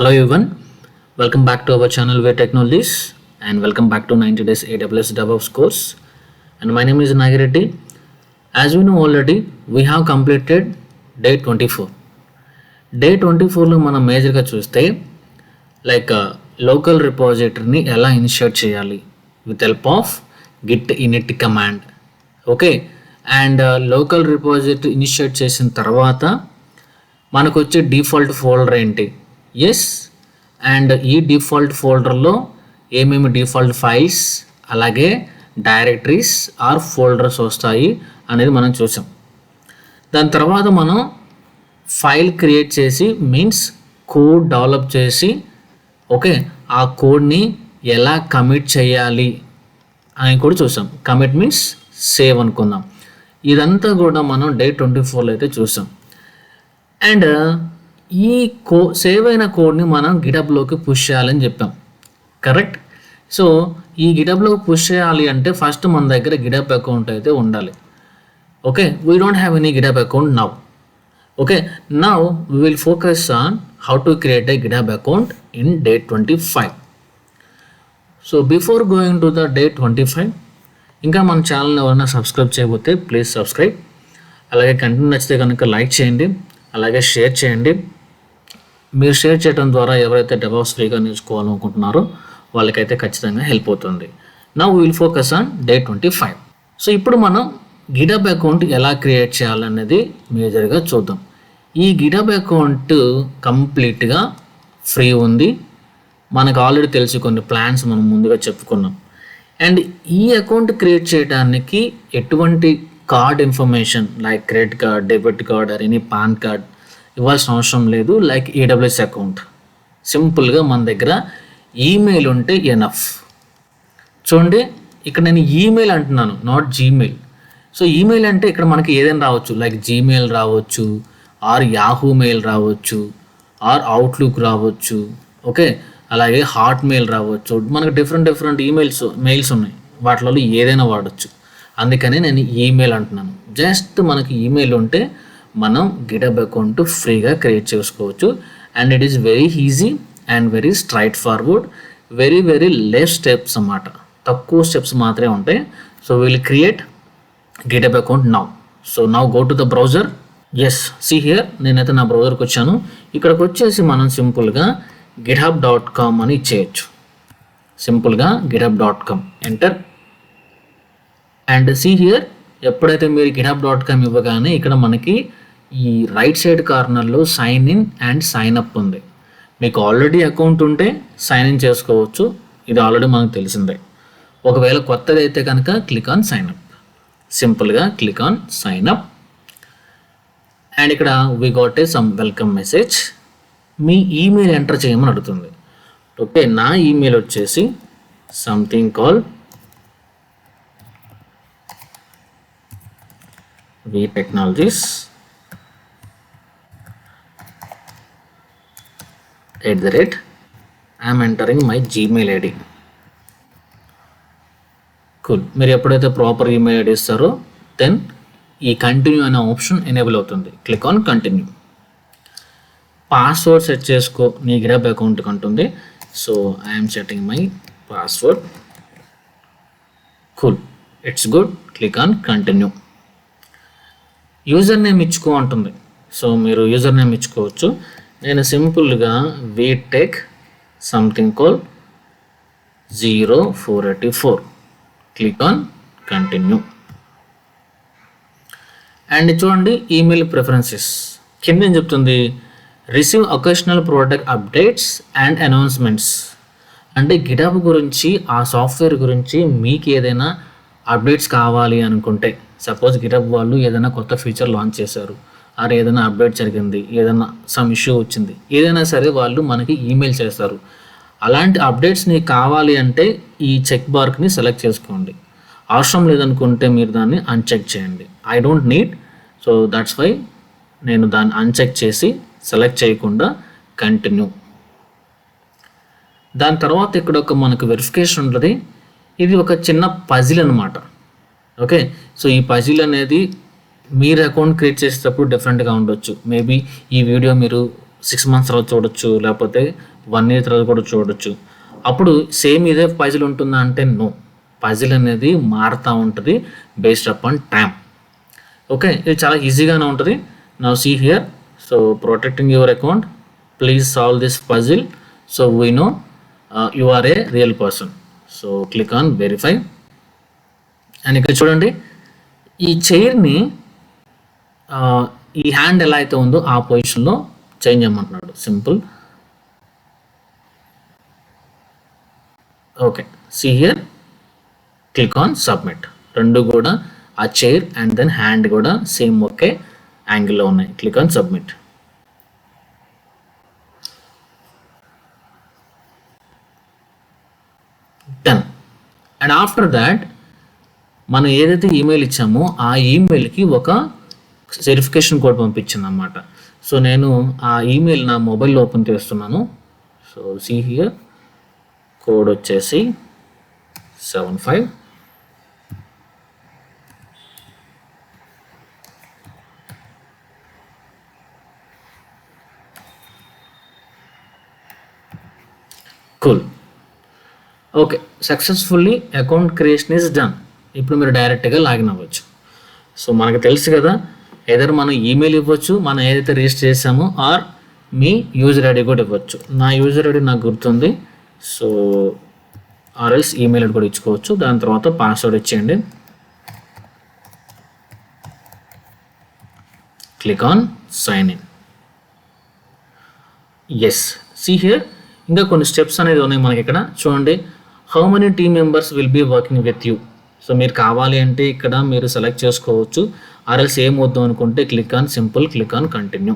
Hello everyone, welcome back to our channel Where Technologies and welcome back to 90 Days AWS DevOps course. And my name is Nagireddy. As we know already, we have completed day 24. Day 24లో మనం మేజర్గా చూస్తే like local రిపాజిటరీని ఎలా initiate చేయాలి with help of Git in it command. Okay, and local repository initiate చేసిన తర్వాత మనకు వచ్చే default folder ఏంటి? ఎస్, అండ్ ఈ డిఫాల్ట్ ఫోల్డర్లో ఏమేమి డిఫాల్ట్ ఫైల్స్ అలాగే డైరెక్టరీస్ ఆర్ ఫోల్డర్స్ వస్తాయి అనేది మనం చూసాం. దాని తర్వాత మనం ఫైల్ క్రియేట్ చేసి మీన్స్ కోడ్ డెవలప్ చేసి ఓకే ఆ కోడ్ని ఎలా కమిట్ చేయాలి అని కూడా చూసాం. కమిట్ మీన్స్ సేవ్ అనుకుందాం. ఇదంతా కూడా మనం డే 24లో అయితే చూసాం. అండ్ ఈ సేవ్ అయిన కోడ్ని మనం గిటబ్లోకి పుష్ చేయాలని చెప్పాం, కరెక్ట్? సో ఈ గిటబ్లోకి పుష్ చేయాలి అంటే ఫస్ట్ మన దగ్గర గిటబ్ అకౌంట్ అయితే ఉండాలి. Okay, we don't have any GitHub account now. Okay, now we will focus on how to create a GitHub account in day 25. So before going to the day 25, ఇంకా మన ఛానల్ని ఎవరైనా subscribe చేయకపోతే please subscribe. అలాగే content నచ్చితే కనుక like చేయండి, అలాగే షేర్ చేయండి. మీరు షేర్ చేయడం ద్వారా ఎవరైతే డెవాప్స్ ఫ్రీగా నేర్చుకోవాలనుకుంటున్నారో వాళ్ళకైతే ఖచ్చితంగా హెల్ప్ అవుతుంది. Now we will focus on day 25. So ఇప్పుడు మనం గిటబ్ అకౌంట్ ఎలా క్రియేట్ చేయాలనేది మేజర్గా చూద్దాం. ఈ గిటబ్ అకౌంట్ కంప్లీట్గా ఫ్రీ ఉంది. మనకు ఆల్రెడీ తెలిసి కొన్ని ప్లాన్స్ మనం ముందుగా చెప్పుకున్నాం. అండ్ ఈ అకౌంట్ క్రియేట్ చేయడానికి ఎటువంటి card information like credit card, debit card or any pan card ఇవ్వాల్సిన అవసరం లేదు. లైక్ AWS అకౌంట్ సింపుల్గా మన దగ్గర ఈమెయిల్ ఉంటే ఎనఫ్. చూడండి, ఇక్కడ నేను ఈమెయిల్ అంటున్నాను, నాట్ జీమెయిల్. సో ఈమెయిల్ అంటే ఇక్కడ మనకి ఏదైనా రావచ్చు, లైక్ జీమెయిల్ రావచ్చు ఆర్ యాహూ మెయిల్ రావచ్చు ఆర్ అవుట్లుక్ రావచ్చు. ఓకే, అలాగే హాట్ మెయిల్ రావచ్చు. మనకు డిఫరెంట్ మెయిల్స్ ఉన్నాయి, వాటిలో ఏదైనా వాడచ్చు. అందుకని నేను ఈమెయిల్ అంటున్నాను. జస్ట్ మనకి ఈమెయిల్ ఉంటే మనం గిటబ్ అకౌంట్ ఫ్రీగా క్రియేట్ చేసుకోవచ్చు. And it is very easy and very straightforward, very less steps అన్నమాట. తక్కువ స్టెప్స్ మాత్రమే ఉంటాయి. So will create GitHub account now. So now go to the browser. Yes, see here, నేనైతే నా బ్రౌజర్కి వచ్చాను. ఇక్కడికి వచ్చేసి మనం సింపుల్గా github.com అని ఇచ్చేయచ్చు. సింపుల్గా github.com enter. And see here, ఎప్పుడైతే మీరు github.com ఇవ్వగానే ఇక్కడ మనకి ఈ రైట్ సైడ్ కార్నర్లో sign in and sign up ఉంది. మీకు ఆల్రెడీ అకౌంట్ ఉంటే సైన్ ఇన్ చేసుకోవచ్చు, ఇది ఆల్రెడీ మనకు తెలిసిందే. ఒకవేళ కొత్తది అయితే కనుక క్లిక్ ఆన్ సైన్ అప్. సింపుల్గా click on sign up. And ఇక్కడ we got a some welcome message. మీ ఈమెయిల్ ఎంటర్ చేయమని అడుగుతుంది. ఓకే, నా ఈమెయిల్ వచ్చేసి something call vtechnologies @I'm entering my Gmail ID. Cool. మీరు ఎప్పుడైతే ప్రాపర్ ఈమెయిల్ ఐడి ఇస్తారో దెన్ ఈ కంటిన్యూ అనే ఆప్షన్ ఎనేబుల్ అవుతుంది. Click on continue. Password set చేసుకో నీ గిటబ్ అకౌంట్కి అంటుంది. So I'm setting my password. Cool, it's good. Click on continue. User name ఇచ్చుకో అంటుంది. సో మీరు యూజర్ నేమ్ ఇచ్చుకోవచ్చు. నేను సింపుల్గా vtech something call 0484. Click on continue. And చూడండి, ఈమెయిల్ ప్రిఫరెన్సెస్ కింద ఏం చెప్తుంది? Receive occasional product updates and announcements. అంటే గిటబ్ గురించి, ఆ సాఫ్ట్వేర్ గురించి మీకు ఏదైనా అప్డేట్స్ కావాలి అనుకుంటే, సపోజ్ గిటబ్ వాళ్ళు ఏదైనా కొత్త ఫీచర్ లాంచ్ చేశారు ఆర్ ఏదైనా అప్డేట్ జరిగింది, ఏదైనా సమ్ ఇష్యూ వచ్చింది, ఏదైనా సరే వాళ్ళు మనకి ఈమెయిల్ చేస్తారు. అలాంటి అప్డేట్స్ నీకు కావాలి అంటే ఈ చెక్ బార్క్ని సెలెక్ట్ చేసుకోండి. అవసరం లేదనుకుంటే మీరు దాన్ని అన్చెక్ చేయండి. I don't need, so that's why నేను దాన్ని అన్చెక్ చేసి సెలెక్ట్ చేయకుండా కంటిన్యూ. దాని తర్వాత ఇక్కడ ఒక మనకు వెరిఫికేషన్ ఉంటుంది. ఇది ఒక చిన్న పజిల్ అనమాట. ఓకే, సో ఈ పజిల్ అనేది మీరు అకౌంట్ క్రియేట్ చేసేటప్పుడు డిఫరెంట్గా ఉండొచ్చు. మేబీ ఈ వీడియో మీరు 6 months తర్వాత చూడొచ్చు, లేకపోతే 1 year తర్వాత కూడా చూడొచ్చు. అప్పుడు సేమ్ ఇదే పజిల్ ఉంటుందా అంటే నో, పజిల్ అనేది మారుతూ ఉంటుంది బేస్డ్ అపాన్ టైమ్. ఓకే, ఇది చాలా ఈజీగానే ఉంటుంది. Now see here, so protecting your account, please solve this puzzle, so we know you are a real person. So click on verify. And ఇక్కడ చూడండి, ఈ చైర్ని ఈ హ్యాండ్ ఎలా అయితే ఉందో ఆ పొజిషన్లో చేంజ్ చేయమంటున్నాడు. Simple. Okay, see here, click on submit. రెండు కూడా ఆ చైర్ అండ్ దెన్ హ్యాండ్ కూడా సేమ్ ఒకే యాంగిల్లో ఉన్నాయి. Click on submit. Done. And after that మనం ఏదైతే ఈమెయిల్ ఇచ్చామో ఆ ఈమెయిల్కి ఒక వెరిఫికేషన్ కోడ్ పంపించింది అన్నమాట. సో నేను ఆ ఈమెయిల్ నా మొబైల్లో ఓపెన్ చేస్తున్నాను. సో సీ హియర్, కోడ్ వచ్చేసి 75. Cool. Okay, successfully account creation is done. ఇప్పుడు మీరు డైరెక్ట్గా లాగిన్ అవ్వచ్చు. సో మనకు తెలుసు కదా, ఏదైనా మనం ఈమెయిల్ ఇవ్వచ్చు, మనం ఏదైతే రిజిస్టర్ చేసామో, ఆర్ మీ యూజర్ ఐడి కూడా ఇవ్వచ్చు. నా యూజర్ ఐడి నాకు గుర్తుంది, సో ఆర్ఎల్స్ ఈమెయిల్ ఐడి కూడా ఇచ్చుకోవచ్చు. దాని తర్వాత పాస్వర్డ్ ఇచ్చేయండి. Click on sign in. Yes, see here, ఇంకా కొన్ని స్టెప్స్ అనేది ఉన్నాయి మనకి ఇక్కడ. చూడండి, how many team members will be working with you. So మీరు కావాలి అంటే ఇక్కడ మీరు సెలెక్ట్ చేసుకోవచ్చు. ఆర్ఎల్స్ ఏం వద్దాం అనుకుంటే click on simple, click on continue.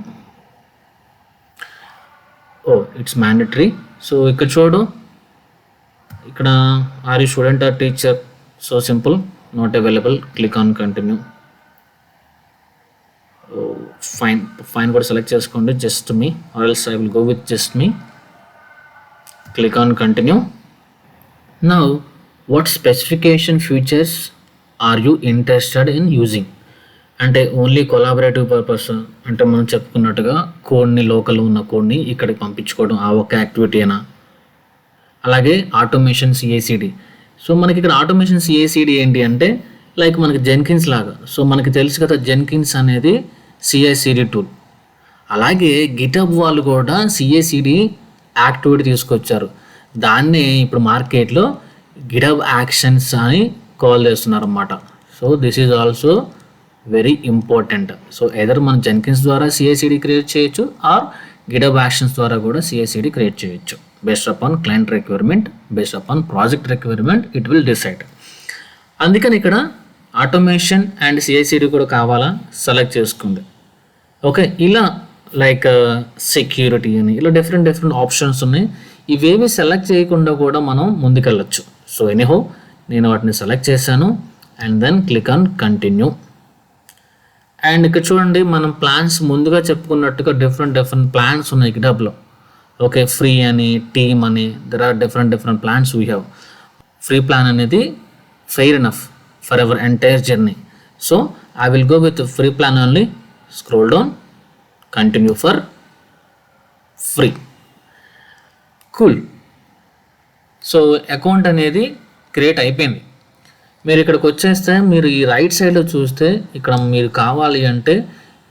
Oh, it's mandatory. So ఇక్కడ చూడు, ఇక్కడ are you student or teacher, so simple, not available, click on continue. Fine కూడా సెలెక్ట్ చేసుకోండి, జస్ట్ మీ, ఆర్ఎల్స్ I will go with just me. Click on continue. Now what specification features are you interested in using? అంటే only collaborative purpose, అంటే మనం చెప్పుకున్నట్టుగా కోడ్ని, local ఉన్న కోడ్ని ఇక్కడికి పంపించుకోవడం, ఆ ఒక్క యాక్టివిటీ అయినా. అలాగే ఆటోమేషన్ సిఐసిడి. సో మనకి ఇక్కడ ఆటోమేషన్ సిఐసిడి ఏంటి అంటే లైక్ మనకి జెన్కిన్స్ లాగా. సో మనకి తెలుసు కదా, జెన్కిన్స్ అనేది సిఐసిడి టూల్. అలాగే గిటబ్ వాళ్ళు కూడా సిఐసిడి యాక్టివిటీ తీసుకొచ్చారు. దాన్నే ఇప్పుడు మార్కెట్లో గిటబ్ యాక్షన్స్ అని కాల్ చేస్తున్నారు అన్నమాట. So this is also very important. So either మనం జెన్కిన్స్ ద్వారా సిఐసిడి క్రియేట్ చేయొచ్చు, ఆర్ గిటబ్ యాక్షన్స్ ద్వారా కూడా సిఐసిడి క్రియేట్ చేయొచ్చు. Based upon client requirement, based upon project requirement, it will decide. అందుకని ఇక్కడ ఆటోమేషన్ అండ్ సిఐసిడి కూడా కావాలా, సెలెక్ట్ చేసుకుంది. ఓకే, ఇలా లైక్ సెక్యూరిటీ అని ఇలా డిఫరెంట్ ఆప్షన్స్ ఉన్నాయి. ఇవేవి సెలెక్ట్ చేయకుండా కూడా మనం ముందుకెళ్ళచ్చు. సో ఎనీహో నేను వాటిని సెలెక్ట్ చేశాను and then click on continue. And ఇక్కడ చూడండి, మనం ప్లాన్స్ ముందుగా చెప్పుకున్నట్టుగా డిఫరెంట్ ప్లాన్స్ ఉన్నాయి గిటబ్లో. ఓకే, ఫ్రీ అని, టీమ్ అని, there are different plans we have. Free plan అనేది fair enough for our entire journey. So I will go with free plan only. Scroll down, continue for free. Cool. So account అనేది create అయిపోయింది. మీరు ఇక్కడికి వచ్చేస్తే మీరు ఈ right సైడ్లో చూస్తే ఇక్కడ మీరు కావాలి అంటే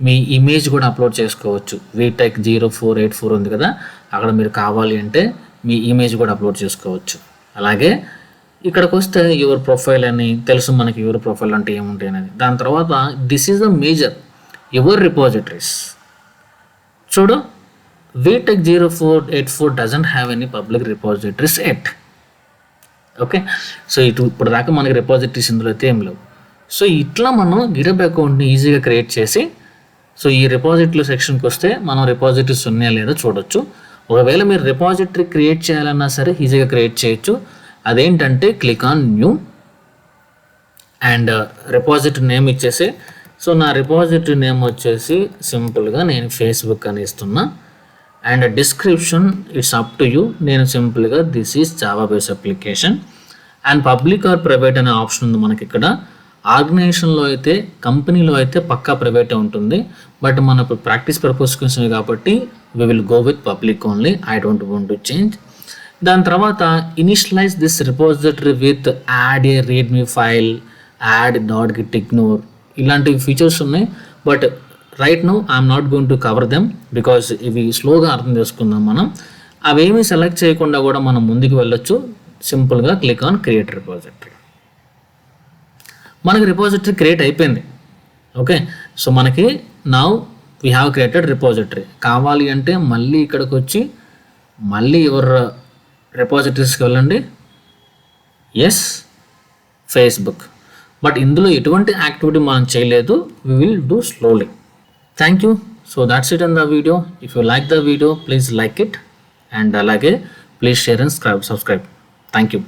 మీ ఇమేజ్ కూడా అప్లోడ్ చేసుకోవచ్చు. VTech 0484 ఉంది కదా, అక్కడ మీరు కావాలి అంటే మీ ఇమేజ్ కూడా అప్లోడ్ చేసుకోవచ్చు. అలాగే ఇక్కడికి వస్తే యువర్ ప్రొఫైల్ అని తెలుసు మనకి, యువర్ ప్రొఫైల్ అంటే ఏముంటాయి అనేది. దాని తర్వాత this is the major your repositories. చూడు, VTech 0484 doesn't have any public repositories at. Okay, so ఇప్పుడు దాకా మనకి రిపోజిటరీస్ ఇందులో అయితే ఏం లేవు. సో ఇట్లా మనం గిటబ్ అకౌంట్ని ఈజీగా క్రియేట్ చేసి, సో ఈ రిపాజిటరీ సెక్షన్కి వస్తే మనం రిపాజిటరీస్ ఉన్నాయా లేదా చూడొచ్చు. ఒకవేళ మీరు రిపాజిటరీ క్రియేట్ చేయాలన్నా సరే ఈజీగా క్రియేట్ చేయొచ్చు. అదేంటంటే click on new and repository name ఇచ్చేసి, సో నా రిపాజిటరీ నేమ్ వచ్చేసి సింపుల్గా నేను ఫేస్బుక్ అని ఇస్తున్నా. And description it's up to you. నేను సింపుల్గా this is Java base application. And public or private అనే ఆప్షన్ ఉంది మనకి ఇక్కడ. ఆర్గనైజేషన్లో అయితే, కంపెనీలో అయితే పక్కా ప్రైవేటే ఉంటుంది. బట్ మన ఇప్పుడు ప్రాక్టీస్ పర్పస్ కోసం కాబట్టి we will go with public only. I don't want to change. దాని తర్వాత initialise this repository with add A readme file, add dot Git ignore, ఇలాంటి ఫీచర్స్ ఉన్నాయి. But right now I'm not going to cover them because ఇవి స్లోగా అర్థం చేసుకుందాం మనం. అవేమీ సెలెక్ట్ చేయకుండా కూడా మనం ముందుకు వెళ్ళొచ్చు. సింపుల్గా క్లిక్ ఆన్ క్రియేట్ రిపోజిటరీ. మనకి రిపోజిటరీ క్రియేట్ అయిపోయింది. ఓకే, సో మనకి now we have created repository. కావాలి అంటే మళ్ళీ ఇక్కడికి వచ్చి మళ్ళీ ఎవరు రిపోజిటరీస్కి వెళ్ళండి. Yes, Facebook. బట్ ఇందులో ఎటువంటి యాక్టివిటీ మనం చేయలేదు. We will do slowly. Thank you. So that's it in the video. If you like the video please like it, and అలాగే please share and subscribe. Thank you.